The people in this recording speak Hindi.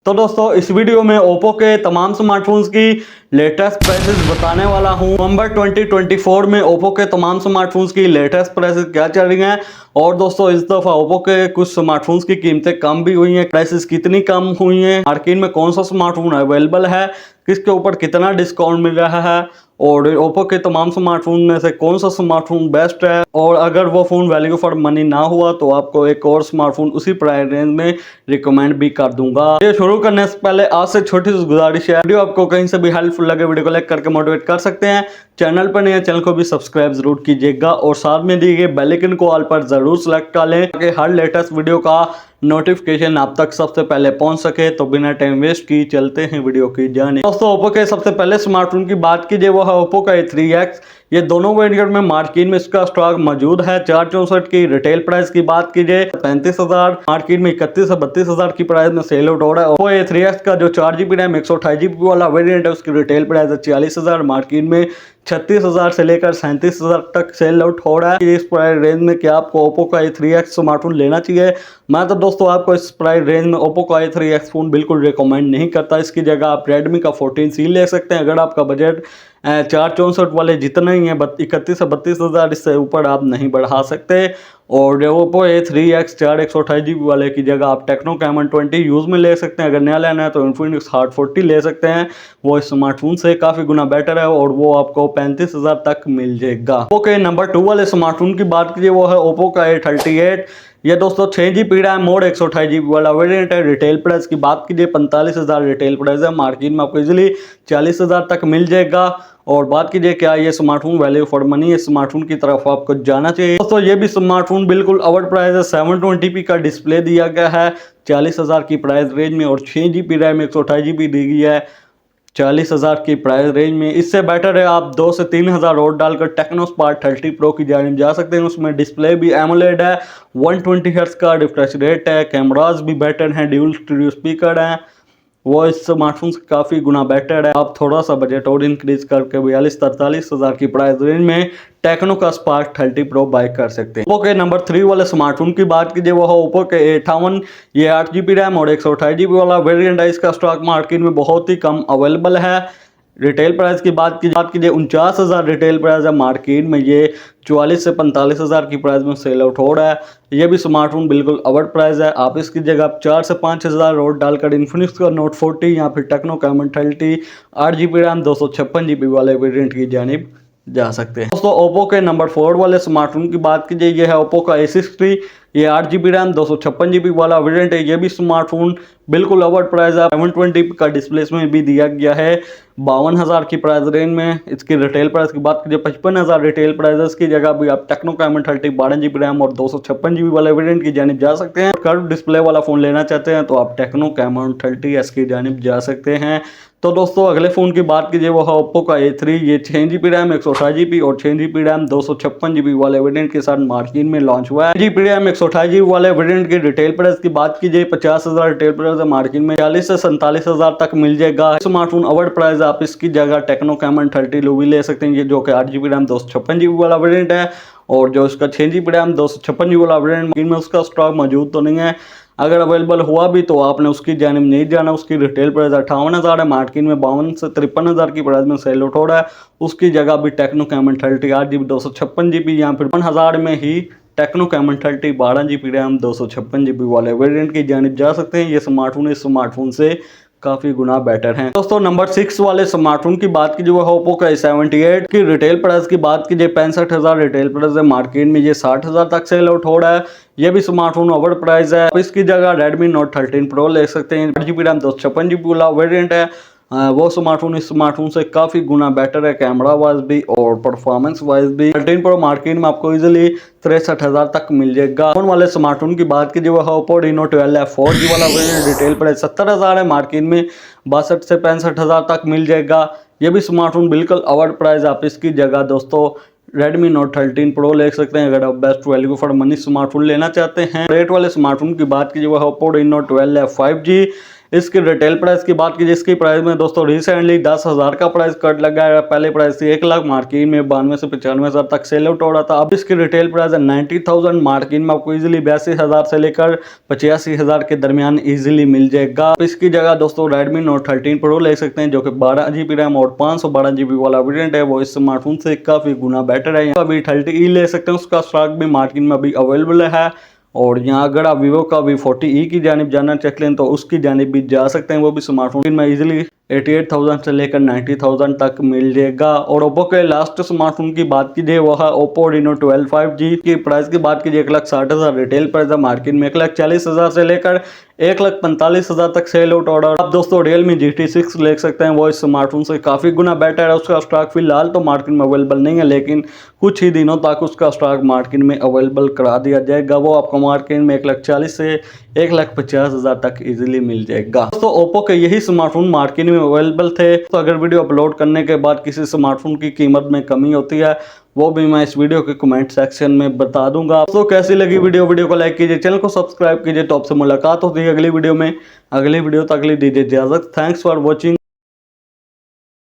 तो दोस्तों इस वीडियो में ओप्पो के तमाम स्मार्टफोन्स की लेटेस्ट प्राइसेस बताने वाला हूं। नवंबर 2024 में ओप्पो के तमाम स्मार्टफोन्स की लेटेस्ट प्राइसेस क्या चल रही हैं और दोस्तों इस दफ़ा ओप्पो के कुछ स्मार्टफोन्स की कीमतें कम भी हुई हैं। प्राइसेस कितनी कम हुई हैं, मार्केट में कौन सा स्मार्टफोन अवेलेबल है, किसके ऊपर कितना डिस्काउंट मिल रहा है और ओप्पो के तमाम स्मार्टफोन में से कौन सा स्मार्टफोन बेस्ट है, और अगर वो फ़ोन वैल्यू फॉर मनी ना हुआ तो आपको एक और स्मार्टफोन उसी प्राइस रेंज में रिकमेंड भी कर दूंगा। ये शुरू करने से पहले आपसे छोटी सी गुजारिश है, वीडियो आपको कहीं से भी हेल्पफुल लगे वीडियो को लाइक करके मोटिवेट कर सकते हैं। चैनल पर नए चैनल को भी सब्सक्राइब जरूर कीजिएगा और साथ में दिए गए बेल आइकन को ऑल पर जरूर सेलेक्ट कर लें ताकि हर लेटेस्ट वीडियो का नोटिफिकेशन आप तक सबसे पहले पहुंच सके। तो बिना टाइम वेस्ट की चलते हैं वीडियो की जाने। दोस्तों ओप्पो के सबसे पहले स्मार्टफोन की बात कीजिए वो है ओप्पो का A3X। ये दोनों वेरिएंट में मार्केट में इसका स्टॉक मौजूद है। 464 की रिटेल प्राइस की बात कीजिए 35,000, मार्केट में 31 से 32,000 की प्राइस में सेल आउट हो रहा है। ओप्पो A3X का जो 4GB रैम 128GB वाला वेरिएंट है उसकी रिटेल प्राइस है 40,000, मार्केट में 36,000 से लेकर 37,000 तक सेल आउट हो रहा है। इस प्राइस रेंज में क्या आपको ओप्पो का A3X स्मार्टफोन लेना चाहिए? मैं तो दोस्तों आपको इस प्राइस रेंज में ओप्पो का A3X फोन बिल्कुल रिकमेंड नहीं करता। इसकी जगह आप रेडमी का 14C ले सकते हैं। अगर आपका बजट 464 वाले जितना ही है 31 से 32,000, इससे ऊपर आप नहीं बढ़ा सकते। और ओप्पो A3X 128GB वाले की जगह आप टेक्नो कैमन 20 यूज़ में ले सकते हैं। अगर नया लेना है तो इन्फिनिक्स हॉट 40 ले सकते हैं, वो इस स्मार्टफोन से काफ़ी गुना बेटर है और वो आपको 35,000 तक मिल जाएगा। ओप्पो के नंबर 2 वाले स्मार्टफोन की बात कीजिए वो है ओप्पो का A38। ये दोस्तों 6GB रैम मोड 128GB वाला वेरिएंट है। रिटेल प्राइस की बात कीजिए 45,000 रिटेल प्राइस है, मार्केट में आपको इजीली 40,000 तक मिल जाएगा। और बात कीजिए क्या ये स्मार्टफोन वैल्यू फॉर मनी है, स्मार्टफोन की तरफ आपको जाना चाहिए। दोस्तों ये भी स्मार्टफोन बिल्कुल अवर प्राइस है। 720p का डिस्प्ले दिया गया है 40,000 की प्राइस रेंज में और 6GB रैम 128GB दी गई है 40,000 की प्राइस रेंज में। इससे बेटर है आप 2 से 3,000 और डालकर टेक्नो स्पार्क 30 प्रो की जानिब जा सकते हैं। उसमें डिस्प्ले भी एमोलेड है, 120 हर्ट्ज का रिफ्रेश रेट है, कैमरास भी बेटर हैं, ड्यूल स्टीरियो स्पीकर हैं, वो इस स्मार्टफोन से काफ़ी गुना बेटर है। आप थोड़ा सा बजट और इंक्रीज करके 42-43,000 की प्राइस रेंज में टेक्नो का स्पार्क 30 प्रो बाय कर सकते हैं। ओप्पो के नंबर 3 वाले स्मार्टफोन की बात कीजिए वो है ओप्पो के A58। ये 8GB रैम और 128GB वाला वेरिएंट है। इसका स्टॉक मार्केट में बहुत ही कम अवेलेबल है। रिटेल प्राइस की बात कीजिए 49,000 रिटेल प्राइस है, मार्केट में ये 44 से 45,000 की प्राइस में सेल आउट हो रहा है। ये भी स्मार्टफोन बिल्कुल अवर प्राइस है। आप इसकी जगह आप 4 से 5,000 और डालकर इन्फिनिक्स का नोट 40 या फिर techno caiman 30 8GB RAM 256GB वाले वेरिएंट की जानिब जा सकते हैं। दोस्तों ओप्पो के नंबर 4 वाले स्मार्टफोन की बात कीजिए ये है ओप्पो का A60। ये 8GB रैम 256GB वाला वेरिएंट है। ये भी स्मार्टफोन बिल्कुल ओवर प्राइस है। 720p का डिस्प्ले में भी दिया गया है 52,000 की प्राइस रेंज में। इसकी रिटेल प्राइस की बात कीजिए 55,000 रिटेल प्राइस। इसकी जगह भी आप टेक्नो कैमन 30 12GB रैम और 256GB वाले वेरिएंट की जानिब जा सकते हैं। कर्व डिस्प्ले वाला फ़ोन लेना चाहते हैं तो आप टेक्नो कैमन 30S की जानिब जा सकते हैं। तो दोस्तों अगले फ़ोन की बात कीजिए वो है ओप्पो का A3। ये 6GB रैम 128GB और 6GB रैम 256GB वाले वेरिएंट के साथ मार्केट में लॉन्च हुआ है। 6GB रैम 128GB वाले वेरिएंट की रिटेल प्राइस की बात कीजिए 50,000 रिटेल प्राइस है, मार्केट में 40 से 47,000 तक मिल जाएगा। स्मार्टफोन अवर प्राइस आप इसकी जगह टेक्नो कैमन 30 लो भी ले सकते हैं, ये जो कि 8GB रैम 256GB वाला वेरिएंट है। और जो इसका 6GB रैम 256GB वाला वेरिएंट में उसका स्टॉक मौजूद तो नहीं है। अगर अवेलेबल हुआ भी तो आपने उसकी जानिब नहीं जाना। उसकी रिटेल प्राइस 58,000 है, मार्केट में 52 से 53,000 की प्राइस में सेल आउट हो रहा है। उसकी जगह भी टेक्नो कैमन 30 8GB 256GB या फिर 1,000 में ही techno caiman 30 12GB RAM 256GB वाले वेरिएंट की जानिब जा सकते हैं। ये स्मार्टफोन इस स्मार्टफोन से काफ़ी गुना बेटर हैं। दोस्तों नंबर 6 वाले स्मार्टफोन की बात कीजिए वो है ओप्पो का A78 की रिटेल प्राइस की बात कीजिए 65,000 रिटेल प्राइस है, मार्केट में ये 60,000 तक सेल आउट हो रहा है। ये भी स्मार्टफोन ओवर प्राइस है। इसकी जगह रेडमी नोट 13 प्रो ले सकते हैं। 8GB रैम 256GB वाला वेरिएंट है। वो स्मार्टफोन इस स्मार्टफोन से काफ़ी गुना बेटर है, कैमरा वाइज भी और परफॉर्मेंस वाइज भी। 13 प्रो मार्केट में आपको इजीली 63,000 तक मिल जाएगा। फोन वाले स्मार्टफोन की बात कीजिए वो है ओप्पो Reno 12 4G वाला वेरिएंट। रिटेल प्राइस 70,000 है, मार्केट में 62 से 65,000 तक मिल जाएगा। ये भी स्मार्टफोन बिल्कुल अवर प्राइस। आप इसकी जगह दोस्तों रेडमी नोट 13 प्रो ले सकते हैं अगर आप best value for money smartphone लेना चाहते हैं। रेट वाले स्मार्टफोन की बात कीजिए वो है ओप्पो Reno 12 5G। इसकी रिटेल प्राइस की बात कीजिए, इसकी प्राइस में दोस्तों रिसेंटली 10,000 का प्राइस कट लगा है। पहले प्राइस थी 1 लाख, मार्केट में 92 से 95,000 तक सेल आउट हो रहा था। अब इसकी रिटेल प्राइस है 90,000, मार्केट में आपको इजीली 82,000 से लेकर 85,000 के दरमियान इजीली मिल जाएगा। इसकी जगह दोस्तों Redmi Note 13 Pro ले सकते हैं, जो कि 12 GB रैम और 512 GB वाला वेरिएंट है। वो इस स्मार्टफोन से काफी गुना बेटर है। अभी 30E ले सकते हैं, उसका स्टॉक भी मार्केट में अभी अवेलेबल है। और यहाँ अगर आप वीवो का भी 40E की जानिब जाना चाहते हैं तो उसकी जानिब भी जा सकते हैं। वो भी स्मार्टफोन में इजीली 88,000 से लेकर 90,000 तक मिल जाएगा। और ओप्पो के लास्ट स्मार्टफोन की बात कीजिए, वो है ओप्पो Reno 12 5G की प्राइस की बात कीजिए 1,60,000 रिटेल प्राइस है, मार्केट में 1,40,000 से लेकर 1,45,000 तक सेल आउट ऑर्डर। आप दोस्तों Realme GT6 ले सकते हैं, वो इस स्मार्टफोन से काफ़ी गुना बेटर है। उसका स्टॉक फिलहाल तो मार्केट में अवेलेबल नहीं है, लेकिन कुछ ही दिनों तक उसका स्टॉक मार्केट में अवेलेबल करा दिया जाएगा। वो आपको मार्केट में 1,40,000 से 1,50,000 तक इजीली मिल जाएगा। दोस्तों ओप्पो के यही स्मार्टफोन मार्केट में अवेलेबल थे। तो अगर वीडियो अपलोड करने के बाद किसी स्मार्टफोन की कीमत में कमी होती है, वो भी मैं इस वीडियो के कमेंट सेक्शन में बता दूंगा। तो कैसी लगी वीडियो को लाइक कीजिए, चैनल को सब्सक्राइब कीजिए। तो आपसे मुलाकात होती है अगली वीडियो में। अगली वीडियो तक के लिए दीजिए इजाजत। Thanks for watching.